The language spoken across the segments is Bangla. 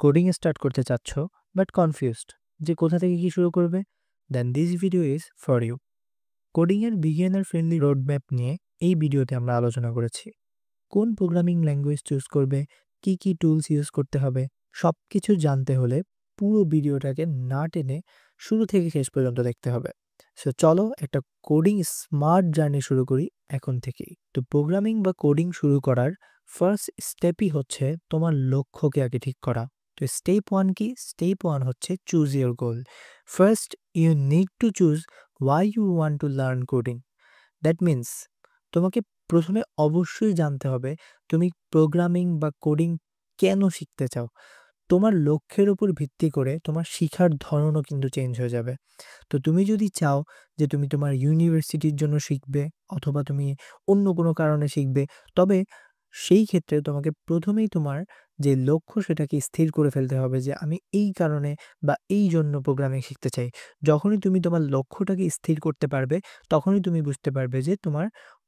কোডিং স্টার্ট করতে চাচ্ছ বাট কনফিউজড যে কোথা থেকে কি শুরু করবে, then this video is for you. কোডিংয়ের বিগিনার ফ্রেন্ডলি রোডম্যাপ নিয়ে এই ভিডিওতে আমরা আলোচনা করেছি। কোন প্রোগ্রামিং ল্যাঙ্গুয়েজ চুজ করবে, কি কি টুলস ইউজ করতে হবে, সব কিছু জানতে হলে পুরো ভিডিওটাকে না টেনে শুরু থেকে শেষ পর্যন্ত দেখতে হবে। সো চলো একটা কোডিং স্মার্ট জার্নি শুরু করি এখন থেকেই। তো প্রোগ্রামিং বা কোডিং শুরু করার ফার্স্ট স্টেপই হচ্ছে তোমার লক্ষ্যকে আগে ঠিক করা। তো স্টেপ ওয়ান কি? স্টেপ ওয়ান হচ্ছে choose your goal. First you need to choose why you want to learn coding. That means তোমাকে প্রথমে অবশ্যই জানতে হবে তুমি প্রোগ্রামিং বা কোডিং কেন শিখতে চাও। তোমার লক্ষ্যের উপর ভিত্তি করে তোমার শিখার ধরনও কিন্তু চেঞ্জ হয়ে যাবে। তো তুমি যদি চাও যে তুমি তোমার ইউনিভার্সিটির জন্য শিখবে অথবা তুমি অন্য কোনো কারণে শিখবে, তবে সেই ক্ষেত্রে তোমাকে প্রথমেই তোমার যে লক্ষ্য সেটাকে স্থির করে ফেলতে হবে যে আমি এই কারণে বা এই জন্য প্রোগ্রামিং শিখতে চাই। যখনই তুমি তোমার লক্ষ্যটাকে স্থির করতে পারবে, তখনই তুমি বুঝতে পারবে যে তোমার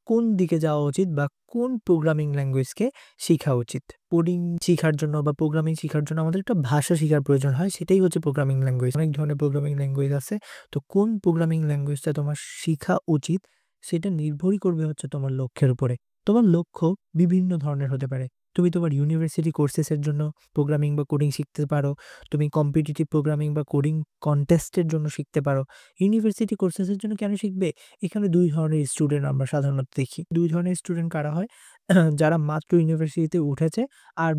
কোন দিকে যাওয়া উচিত বা কোন প্রোগ্রামিং ল্যাঙ্গুয়েজকে শিখা উচিত। কোডিং শিখার জন্য বা প্রোগ্রামিং শিখার জন্য আমাদের একটা ভাষা শিখার প্রয়োজন হয়, সেটাই হচ্ছে প্রোগ্রামিং ল্যাঙ্গুয়েজ। অনেক ধরনের প্রোগ্রামিং ল্যাঙ্গুয়েজ আছে। তো কোন প্রোগ্রামিং ল্যাঙ্গুয়েজটা তোমার শিখা উচিত সেটা নির্ভরই করবে হচ্ছে তোমার লক্ষ্যের উপরে। তোমার লক্ষ্য বিভিন্ন ধরনের হতে পারে। তুমি তোমার ইউনিভার্সিটি কোর্সেসের জন্য প্রোগ্রামিং বা কোডিং শিখতে পারো। তুমি কম্পিটিটিভ প্রোগ্রামিং বা কোডিং কনটেস্টের জন্য শিখতে পারো। ইউনিভার্সিটি কোর্সেসের জন্য কেন শিখবে? এখানে ২ ধরনের স্টুডেন্ট আমরা সাধারণত দেখি। ২ ধরনের স্টুডেন্ট কারা হয়? যারা মাত্র ইউনিভার্সিটিতে উঠেছে আর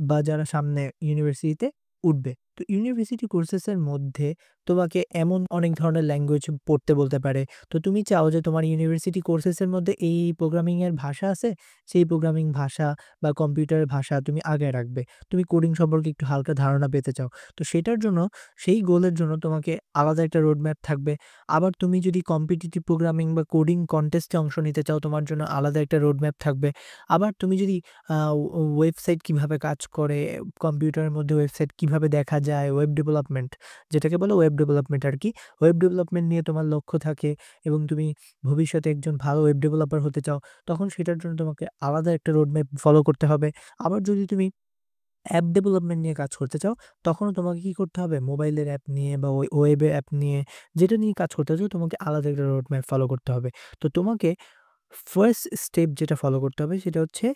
বা যারা সামনে ইউনিভার্সিটিতে উঠবে। তো ইউনিভার্সিটি কোর্সেসের মধ্যে তোমাকে এমন অনেক ধরনের ল্যাঙ্গুয়েজ পড়তে বলতে পারে। তো তুমি চাও যে তোমার ইউনিভার্সিটি কোর্সেসের মধ্যে এই প্রোগ্রামিং এর ভাষা আছে, সেই প্রোগ্রামিং ভাষা বা কম্পিউটারের ভাষা তুমি আগায় রাখবে। তুমি কোডিং সম্পর্কে একটু হালকা ধারণা পেতে চাও। তো সেটার জন্য, সেই গোলের জন্য তোমাকে আলাদা একটা রোডম্যাপ থাকবে। আবার তুমি যদি কম্পিটিটিভ প্রোগ্রামিং বা কোডিং কনটেস্টে অংশ নিতে চাও, তোমার জন্য আলাদা একটা রোডম্যাপ থাকবে। আবার তুমি যদি ওয়েবসাইট কিভাবে কাজ করে, কম্পিউটারের মধ্যে ওয়েবসাইট কিভাবে দেখা যায়, ওয়েব ডেভেলপমেন্ট যেটাকে বলে ওয়েব ডেভেলপমেন্ট আরকি। ওয়েব ডেভেলপমেন্ট নিয়ে তোমার লক্ষ্য থাকে এবং তুমি ভবিষ্যতে একজন ভালো ওয়েব ডেভেলপার হতে চাও, তখন সেটার জন্য তোমাকে আলাদা একটা রোডম্যাপ ফলো করতে হবে। আবার যদি তুমি অ্যাপ ডেভেলপমেন্ট নিয়ে কাজ করতে চাও, তখনও তোমাকে কি করতে হবে? মোবাইলের অ্যাপ নিয়ে বা ওয়েবের অ্যাপ নিয়ে, যেটা নিয়ে কাজ করতে চাও, তোমাকে আলাদা একটা রোডম্যাপ ফলো করতে হবে। তো তোমাকে ফার্স্ট স্টেপ যেটা ফলো করতে হবে সেটা হচ্ছে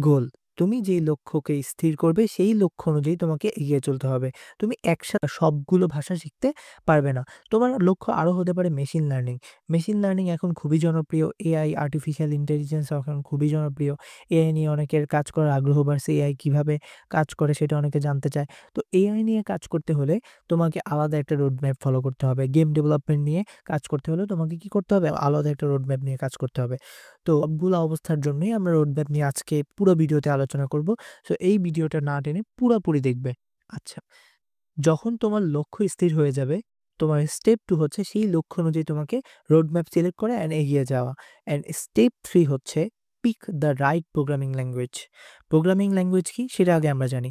গোল। তুমি যেই লক্ষ্যকে স্থির করবে সেই লক্ষ্য অনুযায়ী তোমাকে এগিয়ে চলতে হবে। তুমি একসাথে সবগুলো ভাষা শিখতে পারবে না। তোমার লক্ষ্য আরো হতে পারে মেশিন লার্নিং। মেশিন লার্নিং এখন খুবই জনপ্রিয়। এআই, আর্টিফিশিয়াল ইন্টেলিজেন্স এখন খুবই জনপ্রিয়। এআই নিয়ে অনেকের কাজ করার আগ্রহ বাড়ছে। এআই কিভাবে কাজ করে সেটা অনেকে জানতে চায়। তো এআই নিয়ে কাজ করতে হলে তোমাকে আলাদা একটা রোডম্যাপ ফলো করতে হবে। গেম ডেভেলপমেন্ট নিয়ে কাজ করতে হলে তোমাকে কি করতে হবে? আলাদা একটা রোডম্যাপ নিয়ে কাজ করতে হবে। তো সবগুলো অবস্থার জন্যই আমরা রোডম্যাপ নিয়ে আজকে পুরো ভিডিওতে আলোচনা করব। সো এই ভিডিওটা না টেনে পুরাপুরি দেখবে। আচ্ছা, যখন তোমার লক্ষ্য স্থির হয়ে যাবে, তোমার স্টেপ 2 হচ্ছে সেই লক্ষ্য অনুযায়ী তোমাকে রোডম্যাপ সিলেক্ট করা অ্যান্ড এগিয়ে যাওয়া। অ্যান্ড স্টেপ 3 হচ্ছে pick the right programming language. Programming language কি? সেটা আগে আমরা জানি।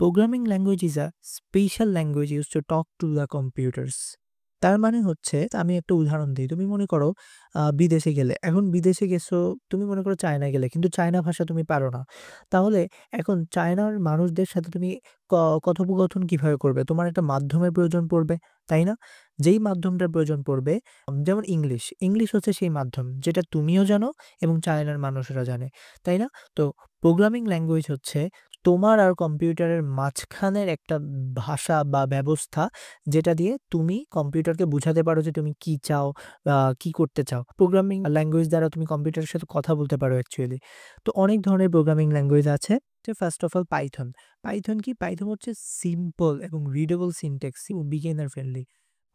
Programming language is a special language used to talk to the computers. তার মানে হচ্ছে, আমি একটা উদাহরণ দিই। তুমি মনে করো বিদেশে গেলে। এখন বিদেশে গেছো, তুমি মনে করো চায়না গেলে। কিন্তু চায়না ভাষা তুমি পারো না। তাহলে এখন চায়নার মানুষদের সাথে তুমি ক কথোপকথন কিভাবে করবে? তোমার একটা মাধ্যমের প্রয়োজন পড়বে, তাই না? যেই মাধ্যমটার প্রয়োজন পড়বে, যেমন ইংলিশ। ইংলিশ হচ্ছে সেই মাধ্যম যেটা তুমিও জানো এবং চায়নার মানুষেরা জানে, তাই না? তো প্রোগ্রামিং ল্যাঙ্গুয়েজ হচ্ছে তোমার আর কম্পিউটারের মাঝখানের একটা ভাষা বা ব্যবস্থা, যেটা দিয়ে তুমি কম্পিউটারকে বুঝাতে পারো যে তুমি কি চাও, কি করতে চাও। প্রোগ্রামিং ল্যাঙ্গুয়েজ দ্বারা তুমি কম্পিউটারের সাথে কথা বলতে পারো অ্যাকচুয়ালি। তো অনেক ধরনের প্রোগ্রামিং ল্যাঙ্গুয়েজ আছে। First of all Python. Python কি? পাইথন হচ্ছে সিম্পল এবং রিডেবল সিনট্যাক্স এবং বিগিনার ফ্রেন্ডলি।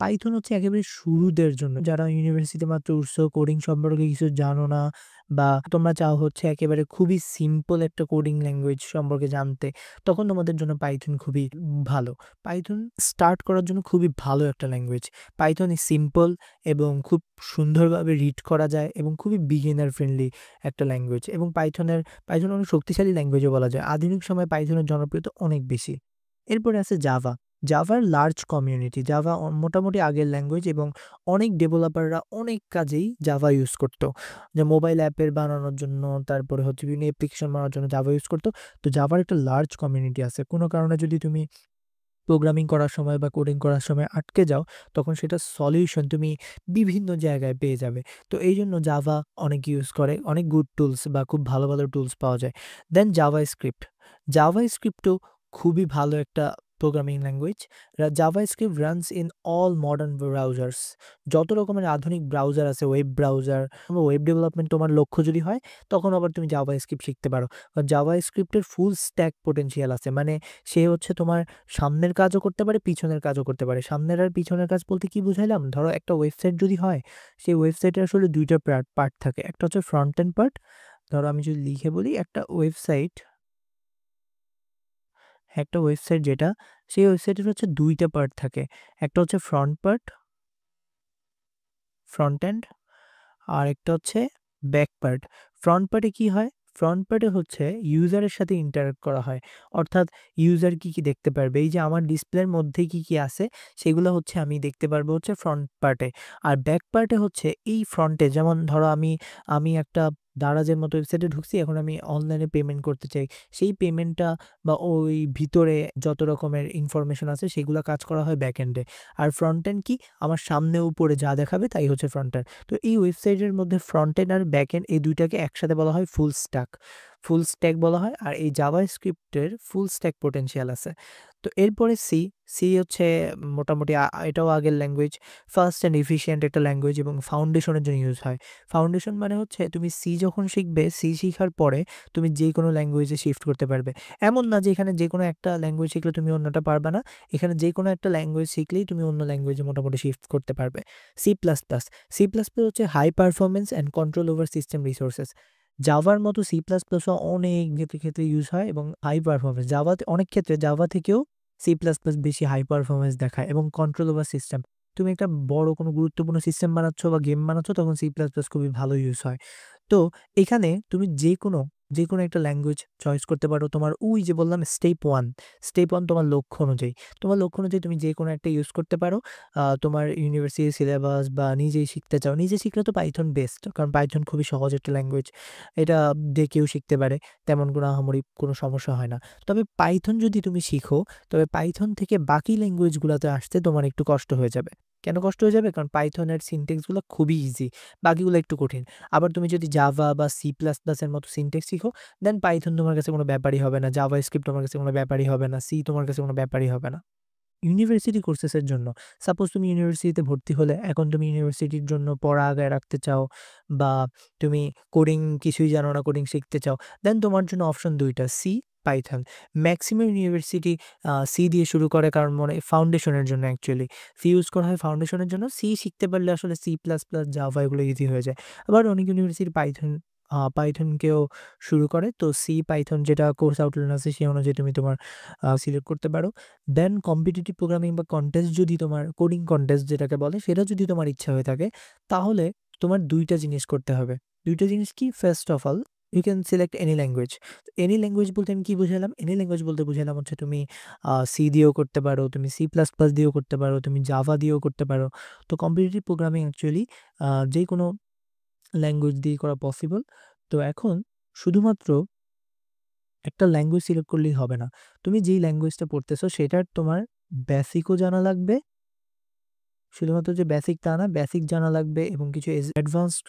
পাইথন হচ্ছে একেবারে শুরুদের জন্য। যারা ইউনিভার্সিটিতে মাত্র উঠছো, কোডিং সম্পর্কে কিছু জানো না বা তোমরা চাও হচ্ছে একেবারে খুবই সিম্পল একটা কোডিং ল্যাঙ্গুয়েজ সম্পর্কে জানতে, তখন তোমাদের জন্য পাইথন খুবই ভালো। পাইথন স্টার্ট করার জন্য খুবই ভালো একটা ল্যাঙ্গুয়েজ। পাইথন ইজ সিম্পল এবং খুব সুন্দরভাবে রিড করা যায় এবং খুবই বিগিনার ফ্রেন্ডলি একটা ল্যাঙ্গুয়েজ, এবং পাইথন অনেক শক্তিশালী ল্যাঙ্গুয়েজও বলা যায়। আধুনিক সময়ে পাইথনের জনপ্রিয়তা অনেক বেশি। এরপরে আছে জাভা। জাভার লার্জ কমিউনিটি। জাভা মোটামুটি আগের ল্যাঙ্গুয়েজ এবং অনেক ডেভেলপাররা অনেক কাজেই জাভা ইউজ করত। যে মোবাইল অ্যাপের বানানোর জন্য, তারপরে হচ্ছে বিভিন্ন অ্যাপ্লিকেশন বানানোর জন্য জাভা ইউজ করত। তো জাভার একটা লার্জ কমিউনিটি আছে। কোনো কারণে যদি তুমি প্রোগ্রামিং করার সময় বা কোডিং করার সময় আটকে যাও, তখন সেটার সলিউশন তুমি বিভিন্ন জায়গায় পেয়ে যাবে। তো এইজন্য জাভা অনেক ইউজ করে। অনেক গুড টুলস বা খুব ভালো, ভালো টুলস পাওয়া যায়। দেন জাভাস্ক্রিপ্ট। জাভাস্ক্রিপ্টও খুবই ভালো একটা programming language. JavaScript runs in all modern browsers. যত রকমের আধুনিক ব্রাউজার আছে, ওয়েব ব্রাউজার, ওয়েব ডেভেলপমেন্ট তোমার লক্ষ্য যদি হয়, তখন আবার তুমি জাভাস্ক্রিপ্ট শিখতে পারো। কারণ জাভাস্ক্রিপ্টের ফুল স্ট্যাক পোটেনশিয়াল আছে। মানে সে হচ্ছে তোমার সামনের কাজও করতে পারে, পিছনের কাজও করতে পারে। সামনের আর পিছনের কাজ বলতে কি বুঝাইলাম? ধরো একটা ওয়েবসাইট যদি হয়, সেই ওয়েবসাইটের আসলে ২ টা পার্ট থাকে। একটা হচ্ছে ফ্রন্ট এন্ড পার্ট। ধরো আমি যদি লিখে বলি, একটা ওয়েবসাইট যেটা, সেই ওয়েবসাইটের হচ্ছে ২ টা পার্ট থাকে। একটা হচ্ছে ফ্রন্ট পার্ট, ফ্রন্ট এন্ড, আর একটা হচ্ছে ব্যাক পার্ট। ফ্রন্ট পার্টে কি হয়? ফ্রন্ট পার্টে হচ্ছে ইউজারের সাথে ইন্টারেক্ট করা হয়। অর্থাৎ ইউজার কি, কি দেখতে পারবে? এই যে আমার ডিসপ্লের মধ্যে কি, কি আছে সেগুলো হচ্ছে আমি দেখতে পারবো হচ্ছে ফ্রন্ট পার্টে। আর ব্যাক পার্টে হচ্ছে এই ফ্রন্টে, যেমন ধরো আমি একটা দারাজের মতো ওয়েবসাইটে ঢুকছি, এখন আমি অনলাইনে পেমেন্ট করতে চাই। সেই পেমেন্টটা বা ওই ভিতরে যত রকমের ইনফরমেশন আছে সেগুলা কাজ করা হয় ব্যাক এন্ডে। আর ফ্রন্ট এন্ড কি? আমার সামনে উপরে যা দেখাবে তাই হচ্ছে ফ্রন্ট এন্ড। তো এই ওয়েবসাইটের মধ্যে ফ্রন্ট এন্ড আর ব্যাক এন্ড এই ২ টাকে একসাথে বলা হয় ফুল স্ট্যাক। ফুল স্ট্যাক বলা হয়। আর এই জাভাস্ক্রিপ্টের ফুল স্ট্যাক পোটেনশিয়াল আছে। তো এরপরে সি হচ্ছে মোটামুটি এটাও আগের ল্যাঙ্গুয়েজ। ফাস্ট অ্যান্ড এফিশিয়েন্ট একটা ল্যাঙ্গুয়েজ এবং ফাউন্ডেশনের জন্য ইউজ হয়। ফাউন্ডেশন মানে হচ্ছে তুমি সি যখন শিখবে, সি শিখার পরে তুমি যেকোনো ল্যাঙ্গুয়েজে শিফট করতে পারবে। এমন না যে এখানে যেকোনো একটা ল্যাঙ্গুয়েজ শিখলে তুমি অন্যটা পারবা না। এখানে যেকোনো একটা ল্যাঙ্গুয়েজ শিখলেই তুমি অন্য ল্যাঙ্গুয়েজে মোটামুটি শিফট করতে পারবে। C plus plus. C plus plus হচ্ছে high performance and control over system resources. জাভার মতো সি প্লাস প্লাসও অনেক ক্ষেত্রে ইউজ হয় এবং হাই পারফরম্যান্স। জাভাতে অনেক ক্ষেত্রে জাভা থেকেও সি প্লাস প্লাস বেশি হাই পারফরম্যান্স দেখায় এবং কন্ট্রোল ওভার সিস্টেম। তুমি একটা বড় কোনো গুরুত্বপূর্ণ সিস্টেম বানাচ্ছ বা গেম বানাচ্ছ, তখন সি প্লাস প্লাস খুবই ভালো ইউজ হয়। তো এখানে তুমি যেকোনো একটা ল্যাঙ্গুয়েজ চয়েস করতে পারো। তোমার ওই যে বললাম স্টেপ 1 তোমার লক্ষ্য অনুযায়ী। তোমার লক্ষ্য অনুযায়ী তুমি যেকোনো একটা ইউজ করতে পারো। তোমার ইউনিভার্সিটির সিলেবাস বা নিজেই শিখতে চাও। নিজে শিখলে তো পাইথন বেস্ট। কারণ পাইথন খুবই সহজ একটা ল্যাঙ্গুয়েজ। এটা যে কেউ শিখতে পারে। তেমন কোনো আহামরি কোনো সমস্যা হয় না। তবে পাইথন যদি তুমি শিখো, তবে পাইথন থেকে বাকি ল্যাঙ্গুয়েজগুলাতে আসতে তোমার একটু কষ্ট হয়ে যাবে। কেন কষ্ট হয়ে যাবে? কারণ পাইথনের সিনট্যাক্সগুলো খুবই ইজি, বাকিগুলো একটু কঠিন। আবার তুমি যদি জাভা বা সি প্লাস প্লাস এর মতো সিনট্যাক্স শিখো, দেন পাইথন তোমার কাছে কোনো ব্যাপারই হবে না, জাভাস্ক্রিপ্ট তোমার কাছে কোনো ব্যাপারই হবে না, সি তোমার কাছে কোনো ব্যাপারই হবে না। ইউনিভার্সিটি কোর্সেসের জন্য, সাপোজ তুমি ইউনিভার্সিটিতে ভর্তি হলে, এখন তুমি ইউনিভার্সিটির জন্য পড়া আগায় রাখতে চাও বা তুমি কোডিং কিছুই জানো না, কোডিং শিখতে চাও, দেন তোমার জন্য অপশন ২ টা, C, Python. Maximum university C দিয়ে শুরু করে, কারণ মনে ফাউন্ডেশনের জন্য অ্যাকচুয়ালি সি ইউজ করা হয় ফাউন্ডেশনের জন্য। সি শিখতে পারলে আসলে সি প্লাস প্লাস, জাভা এগুলো ইজি হয়ে যায়। আবার অনেক ইউনিভার্সিটি পাইথনকেও শুরু করে। তো সি, পাইথন যেটা কোর্স আউটলাইন আছে সেই অনুযায়ী তুমি তোমার সিলেক্ট করতে পারো। দেন কম্পিটিটিভ প্রোগ্রামিং বা কন্টেস্ট, যদি তোমার কোডিং কন্টেস্ট যেটাকে বলে, সেটা যদি তোমার ইচ্ছা হয়ে থাকে, তাহলে তোমার ২ টা জিনিস করতে হবে। ২ টা জিনিস কি? First of all, you can select any language. Any language বলতে আমি কি বুঝালাম? এনি ল্যাঙ্গুয়েজ বলতে বুঝালাম হচ্ছে তুমি সি দিয়েও করতে পারো, তুমি সি প্লাস প্লাস দিয়েও করতে পারো, তুমি জাভা দিয়েও করতে পারো। তো কম্পিটিটিভ প্রোগ্রামিং অ্যাকচুয়ালি যেকোনো ল্যাঙ্গুয়েজ দিয়ে করা পসিবল। তো এখন শুধুমাত্র একটা ল্যাঙ্গুয়েজ সিলেক্ট করলেই হবে না। তুমি যেই ল্যাঙ্গুয়েজটা পড়তেছো সেটার তোমার বেসিকও জানা লাগবে। শুধুমাত্র যে বেসিক তা না, বেসিক জানা লাগবে এবং কিছু অ্যাডভান্সড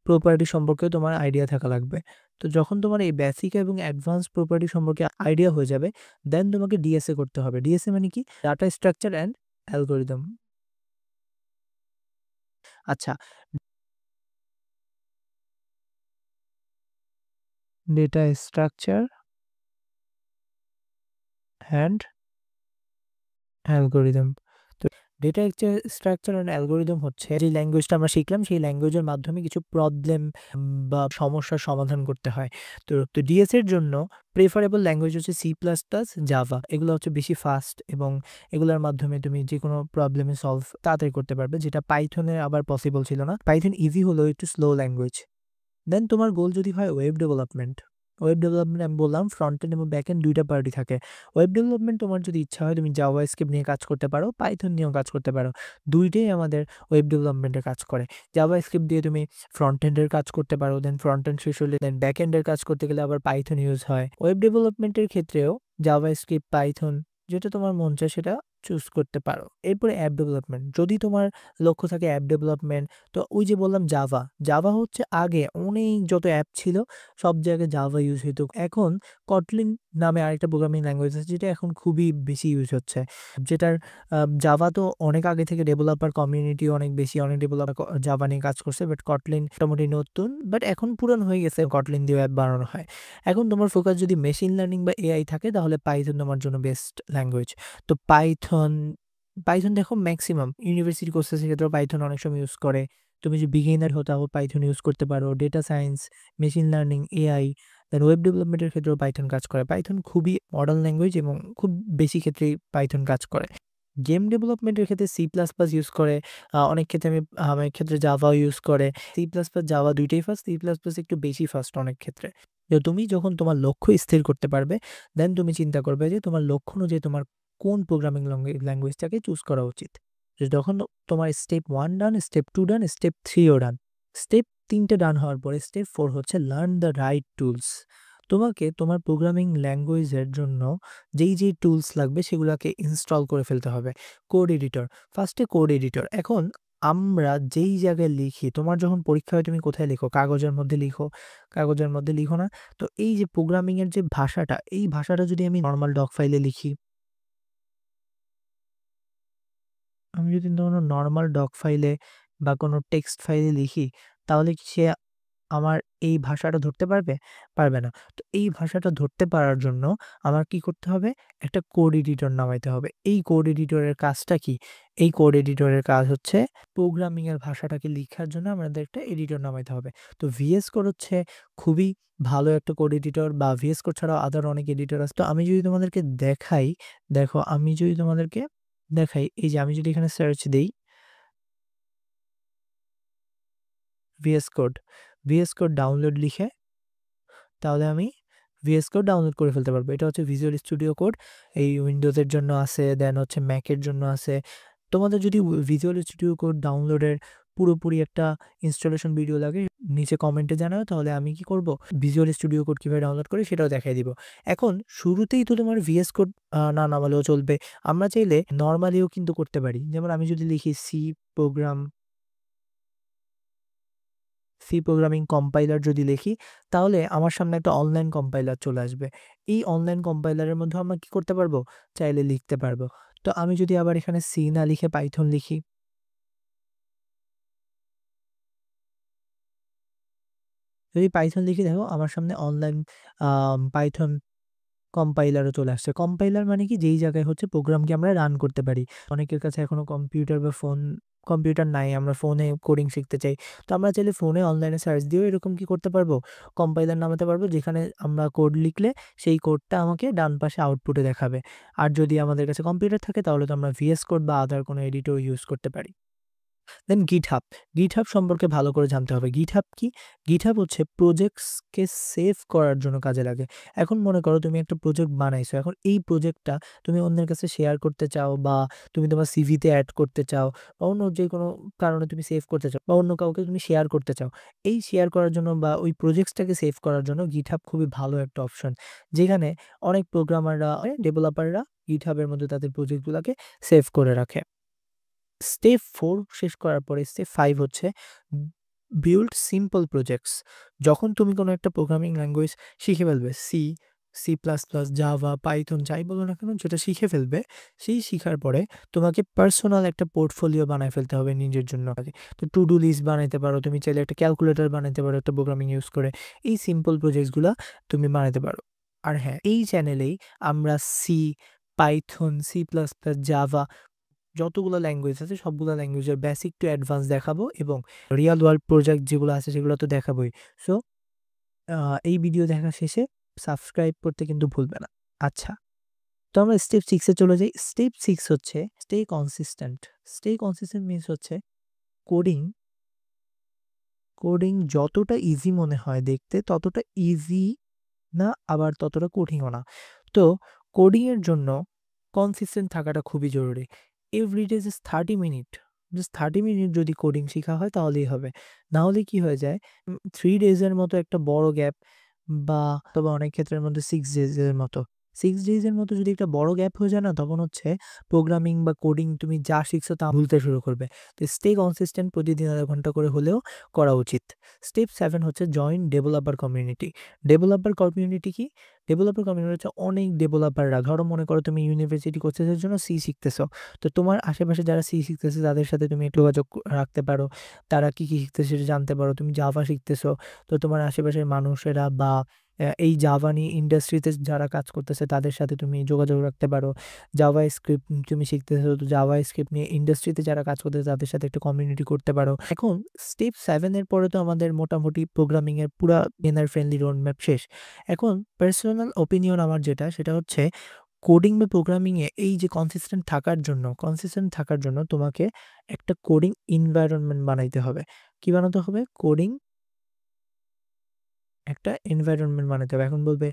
প্রপার্টি সম্পর্কেও তোমার আইডিয়া থাকা লাগবে। তো যখন তোমার এই বেসিক এবং অ্যাডভান্স প্রপার্টি সম্পর্কে আইডিয়া হয়ে যাবে, দেন তোমাকে ডিএসএ করতে হবে। ডিএসএ মানে কি? Data structure and algorithm. আচ্ছা, ডেটা স্ট্রাকচার অ্যান্ড অ্যালগরিদম। তো ডেটা স্ট্রাকচার অ্যান্ড অ্যালগরিদম হচ্ছে যে ল্যাঙ্গুয়েজটা আমরা শিখলাম, সেই ল্যাঙ্গুয়েজের মাধ্যমে কিছু প্রবলেম বা সমস্যার সমাধান করতে হয়। তো ডিএস এর জন্য প্রেফারেবল ল্যাঙ্গুয়েজ হচ্ছে সি প্লাস প্লাস, জাভা। এগুলো হচ্ছে বেশি ফাস্ট এবং এগুলোর মাধ্যমে তুমি যেকোনো প্রবলেমে সলভ তাড়াতাড়ি করতে পারবে, যেটা পাইথনে আবার পসিবল ছিল না। পাইথন ইজি হলেও একটু স্লো ল্যাঙ্গুয়েজ। দেন তোমার গোল যদি হয় ওয়েব ডেভেলপমেন্ট আমি বললাম ফ্রন্ট এন্ড এবং ব্যাক এন্ড ২ টা পার্টি থাকে। ওয়েব ডেভেলপমেন্ট তোমার যদি ইচ্ছা হয়, তুমি জাভাস্ক্রিপ্ট নিয়ে কাজ করতে পারো, পাইথন নিয়েও কাজ করতে পারো। ২ টাই আমাদের ওয়েব ডেভেলপমেন্টের কাজ করে। জাভাস্ক্রিপ্ট দিয়ে তুমি ফ্রন্ট এন্ডের কাজ করতে পারো, দেন ফ্রন্ট এন্ড শেষ হলে দেন ব্যাক এন্ডের কাজ করতে গেলে আবার পাইথন ইউজ হয়। ওয়েব ডেভেলপমেন্টের ক্ষেত্রেও জাভাস্ক্রিপ্ট, পাইথন যেটা তোমার মন চায় সেটা চুজ করতে পারো। এরপরে অ্যাপ ডেভেলপমেন্ট। যদি তোমার লক্ষ্য থাকে অ্যাপ ডেভেলপমেন্ট, তো ওই যে বললাম জাভা। জাভা হচ্ছে আগে অনেক যত অ্যাপ ছিল সব জায়গায় জাভা ইউজ হইতো। এখন কটলিন নামে আরেকটা প্রোগ্রামিং ল্যাঙ্গুয়েজ আছে যেটা এখন খুবই বেশি ইউজ হচ্ছে। যেটার জাভা তো অনেক আগে থেকে ডেভেলপার কমিউনিটি অনেক বেশি, অনেক ডেভেলপার জাভা নিয়ে কাজ করছে। বাট কটলিন মোটামুটি নতুন, বাট এখন পুরানো হয়ে গেছে। কটলিন দিয়ে অ্যাপ বানানো হয়। এখন তোমার ফোকাস যদি মেশিন লার্নিং বা এআই থাকে তাহলে পাইথন তোমার জন্য বেস্ট ল্যাঙ্গুয়েজ। তো পাইথন দেখো ম্যাক্সিমাম ইউনিভার্সিটি কোর্সেসের ক্ষেত্রে পাইথন অনেক সময় ইউজ করে। তুমি যে বিগিনার হো তাও পাইথন ইউজ করতে পারো। Data science, machine learning, AI, then web ডেভেলপমেন্টের ক্ষেত্রেও পাইথন কাজ করে। পাইথন খুবই মডার্ন ল্যাঙ্গুয়েজ এবং খুব বেশি ক্ষেত্রেই পাইথন কাজ করে। গেম ডেভেলপমেন্টের ক্ষেত্রে C++ ইউজ করে। অনেক ক্ষেত্রে আমার ক্ষেত্রে জাভাও ইউজ করে। C++, জাভা দুইটাই ফাস্ট। C++ একটু বেশি ফাস্ট অনেক ক্ষেত্রে। তো তুমি যখন তোমার লক্ষ্য স্থির করতে পারবে, দেন তুমি চিন্তা করবে যে তোমার লক্ষ্য অনুযায়ী তোমার কোন প্রোগ্রামিং ল্যাঙ্গুয়েজটাকে চুজ করা উচিত। যখন তোমার স্টেপ 1 ডান, স্টেপ 2 ডান, স্টেপ 3ও ডান। স্টেপ 3টে ডান হওয়ার পরে স্টেপ 4 হচ্ছে লার্ন দ্য রাইট টুলস। তোমাকে তোমার প্রোগ্রামিং ল্যাঙ্গুয়েজের জন্য যেই টুলস লাগবে সেগুলোকে ইনস্টল করে ফেলতে হবে। কোড এডিটর, ফার্স্টে কোড এডিটর। এখন আমরা যেই জায়গায় লিখি, তোমার যখন পরীক্ষা হয় তুমি কোথায় লিখো? কাগজের মধ্যে লিখো, কাগজের মধ্যে লিখো না? তো এই যে প্রোগ্রামিং এর যে ভাষাটা, এই ভাষাটা যদি আমি নর্মাল ডক ফাইলে লিখি, আমি যদি কোনো নর্মাল ডক ফাইলে বা কোনো টেক্সট ফাইলে লিখি, তাহলে কি সে আমার এই ভাষাটা ধরতে পারবে? পারবে না। তো এই ভাষাটা ধরতে পারার জন্য আমার কি করতে হবে? একটা কোড এডিটর নামাইতে হবে। এই কোড এডিটরের কাজটা কি? এই কোড এডিটরের কাজ হচ্ছে প্রোগ্রামিং এর ভাষাটাকে লিখার জন্য আমাদের একটা এডিটর নামাইতে হবে। তো VS কোড হচ্ছে খুবই ভালো একটা কোড এডিটর, বা VS কোড ছাড়াও আদার অনেক এডিটর আছে। তো আমি যদি তোমাদেরকে দেখাই, দেখো আমি যদি তোমাদেরকে দেখাই, এই যে আমি যদি এখানে সার্চ দেই VS কোড ডাউনলোড লিখে, তাহলে আমি VS কোড ডাউনলোড করে ফেলতে পারবো। এটা হচ্ছে ভিজুয়াল স্টুডিও কোড। এই উইন্ডোজের জন্য আছে, দেন হচ্ছে ম্যাকের জন্য আছে। তোমাদের যদি ভিজুয়াল স্টুডিও কোড ডাউনলোডের পুরোপুরি একটা ইনস্টলেশন ভিডিও লাগে, নিচে কমেন্টে জানাও, তাহলে আমি কি করব, ভিজুয়াল স্টুডিও কোড কিভাবে ডাউনলোড করি সেটাও দেখাই দিব। এখন শুরুতেই তো তোমার VS কোড না নামালেও চলবে। আমরা চাইলে নর্মালিও কিন্তু করতে পারি। যেমন আমি যদি লিখি সি প্রোগ্রামিং কম্পাইলার যদি লিখি, তাহলে আমার সামনে একটা অনলাইন কম্পাইলার চলে আসবে। এই অনলাইন কম্পাইলারের মধ্যে আমরা কি করতে পারবো? চাইলে লিখতে পারবো। তো আমি যদি আবার এখানে সি না লিখে পাইথন লিখি, যদি পাইথন লিখি, দেখো আমার সামনে অনলাইন পাইথন কম্পাইলারও চলে আসছে। কম্পাইলার মানে কি? যেই জায়গায় হচ্ছে প্রোগ্রামকে আমরা রান করতে পারি। অনেকের কাছে এখনো কম্পিউটার বা কম্পিউটার নাই, আমরা ফোনে কোডিং শিখতে চাই। তো আমরা চাইলে ফোনে অনলাইনে সার্চ দিয়েও এরকম কি করতে পারবো? কম্পাইলার নামাতে পারবো, যেখানে আমরা কোড লিখলে সেই কোডটা আমাকে ডান পাশে আউটপুটে দেখাবে। আর যদি আমাদের কাছে কম্পিউটার থাকে তাহলে তো আমরা VS কোড বা আদার কোনো এডিটর ইউজ করতে পারি। দেন গিটহাব সম্পর্কে ভালো করে জানতে হবে। গিটহাব কি? গিটহাব হচ্ছে প্রজেক্টসকে সেভ করার জন্য কাজে লাগে। এখন মনে করো তুমি একটা প্রজেক্ট বানাইছো। এখন এই প্রজেক্টটা তুমি অন্যের কাছে শেয়ার করতে চাও, বা তুমি তোমার সিভিতে এড করতে চাও, বা অন্য যেকোনো কারণে তুমি সেভ করতে চাও, বা অন্য কাউকে তুমি শেয়ার করতে চাও। এই শেয়ার করার জন্য বা ওই প্রজেক্টসটাকে সেভ করার জন্য গিটহাব খুবই ভালো একটা অপশন। যেখানে অনেক প্রোগ্রামাররা, ডেভেলপাররা গিটহাবের মধ্যে তাদের প্রজেক্টগুলাকে সেভ করে রাখে। স্টেপ 4 শেষ করার পরে স্টেপ 5 হচ্ছে বিল্ড সিম্পল প্রজেক্টস। যখন তুমি কোনো একটা প্রোগ্রামিং ল্যাঙ্গুয়েজ শিখে ফেলবে, C plus plus, Java, Python, যাই বলো না কেন, যেটা শিখে ফেলবে, সেই শিখার পরে তোমাকে পার্সোনাল একটা পোর্টফোলিও বানায় ফেলতে হবে নিজের জন্য। তো টু ডু লিস্ট বানাইতে পারো, তুমি চাইলে একটা ক্যালকুলেটর বানাইতে পারো একটা প্রোগ্রামিং ইউজ করে। এই সিম্পল প্রজেক্টসগুলো তুমি বানাইতে পারো। আর হ্যাঁ, এই চ্যানেলেই আমরা সি, পাইথন, সি++, জাভা, যতগুলো ল্যাঙ্গুয়েজ আছে সবগুলো ল্যাঙ্গুয়েজের বেসিক টু অ্যাডভান্স দেখাবো, এবং রিয়াল ওয়ার্ল্ড প্রজেক্ট যেগুলো আছে সেগুলো তো দেখাবোই। সো এই ভিডিও দেখা শেষে সাবস্ক্রাইব করতে কিন্তু ভুলবে না। আচ্ছা, তো আমরা স্টেপ 6 এ চলে যাই। স্টেপ 6 হচ্ছে stay consistent. Stay consistent means হচ্ছে কোডিং কোডিং যতটা ইজি মনে হয় দেখতে, ততটা ইজি না, আবার ততটা কঠিনও না। তো কোডিং এর জন্য কনসিস্টেন্ট থাকাটা খুবই জরুরি। Everyday just 30 minute, just 30 minute যদি কোডিং শেখা হয় তাহলেই হবে। না হলে কি হয়ে যায়, 3 ডেজের মতো একটা বড় গ্যাপ, বা অথবা অনেক ক্ষেত্রের মধ্যে 6 ডেজের মতো। 6 ডেইজের মতো যদি একটা বড় গ্যাপ হয়ে যায় না, তখন হচ্ছে প্রোগ্রামিং বা কোডিং তুমি যা শিখছো তা ভুলতে শুরু করবে। তো স্টে কনসিস্টেন্ট, প্রতিদিন ০.৫ ঘন্টা করে হলেও করা উচিত। স্টেপ 7 হচ্ছে join developer community. Developer community কি? ডেভেলপার কমিউনিটি হচ্ছে অনেক ডেভেলপাররা, ধরো মনে করো তুমি ইউনিভার্সিটি কোর্সেসের জন্য সি শিখতেছো। তো তোমার আশেপাশে যারা সি শিখতেছে তাদের সাথে তুমি একটু যোগাযোগ রাখতে পারো। তারা কি শিখতেছে সেটা জানতে পারো। তুমি জাভা শিখতেছো, তো তোমার আশেপাশের মানুষেরা বা এই জাভা নিয়ে ইন্ডাস্ট্রিতে যারা কাজ করতেছে তাদের সাথে তুমি যোগাযোগ রাখতে পারো। জাভা স্ক্রিপ্ট তুমি শিখতেছো, তো জাভা স্ক্রিপ্ট নিয়ে ইন্ডাস্ট্রিতে যারা কাজ করতেছে তাদের সাথে একটা কমিউনিটি করতে পারো। এখন স্টেপ 7 এর পরে তো আমাদের মোটামুটি প্রোগ্রামিং এর পুরা বিগিনার ফ্রেন্ডলি রোড ম্যাপ শেষ। এখন পার্সোনাল ওপিনিয়ন আমার যেটা, সেটা হচ্ছে কোডিং বা প্রোগ্রামিং এ এই যে কনসিস্টেন্ট থাকার জন্য তোমাকে একটা কোডিং এনভায়রনমেন্ট বানাইতে হবে। কি বানাতে হবে? কোডিং একটা এনভায়রনমেন্ট বানাতে হবে। এখন বলবে,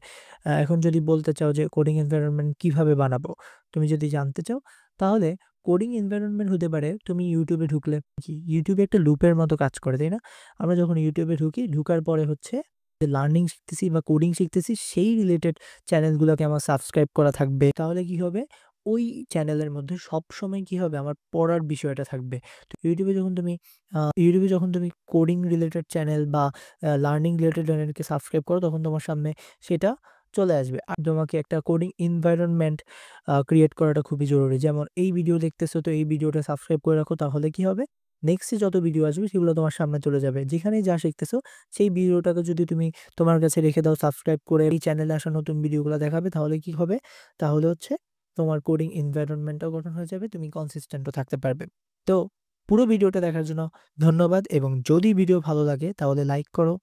এখন যদি বলতে চাও যে কোডিং এনভায়রনমেন্ট কিভাবে বানাবো? তুমি যদি জানতে চাও, তাহলে কোডিং এনভায়রনমেন্ট হতে পারে তুমি YouTube এ ঢুকলে কি YouTube এ একটা লুপের মতো কাজ করে, তাই না? আমরা যখন YouTube এ ঢুকি, ঢুকার পরে হচ্ছে যে লার্নিং শিখতেছি বা কোডিং শিখতেছি সেই রিলেটেড চ্যানেলগুলোকে আমার সাবস্ক্রাইব করা থাকবে। তাহলে কি হবে? ওই চ্যানেলের মধ্যে সবসময় কি হবে? আমার পড়ার বিষয়টা থাকবে। তো YouTube এ যখন তুমি কোডিং রিলেটেড চ্যানেল বা লার্নিং রিলেটেড চ্যানেলকে সাবস্ক্রাইব করো, তখন তোমার সামনে সেটা চলে আসবে। আর তোমাকে একটা কোডিং এনভায়রনমেন্ট ক্রিয়েট করাটা খুবই জরুরি। যেমন এই ভিডিও দেখতেছো, তো এই ভিডিওটা সাবস্ক্রাইব করে রাখো, তাহলে কি হবে? নেক্সটে যত ভিডিও আসবে সেগুলো তোমার সামনে চলে যাবে। যেখানেই যা শিখতেছো সেই ভিডিওটাকে যদি তুমি তোমার কাছে রেখে দাও সাবস্ক্রাইব করে, এই চ্যানেলে আসা নতুন ভিডিওগুলো দেখাবে, তাহলে কি হবে? তাহলে হচ্ছে তোমার কোডিং এনভায়রনমেন্টটাও গঠন হয়ে যাবে, তুমি কনসিস্টেন্টও থাকতে পারবে। তো পুরো ভিডিওটা দেখার জন্য ধন্যবাদ, এবং যদি ভিডিও ভালো লাগে তাহলে লাইক করো,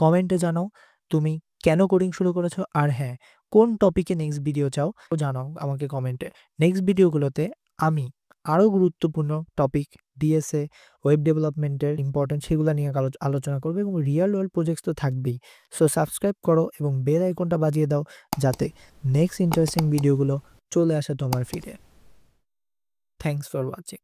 কমেন্টে জানাও তুমি কেন কোডিং শুরু করেছো, আর হ্যাঁ, কোন টপিকে নেক্সট ভিডিও চাও জানাও আমাকে কমেন্টে। নেক্সট ভিডিওগুলোতে আমি আরও গুরুত্বপূর্ণ টপিক, ডিএসএ, ওয়েব ডেভেলপমেন্টের ইম্পর্টেন্স সেগুলো নিয়ে আলোচনা করবো, এবং রিয়েল ওয়ার্ল্ড প্রজেক্টস তো থাকবেই। সো সাবস্ক্রাইব করো এবং বেল আইকনটা বাজিয়ে দাও, যাতে নেক্সট ইন্টারেস্টিং ভিডিওগুলো চলে আসে তোমার ফিডে। Thanks for watching.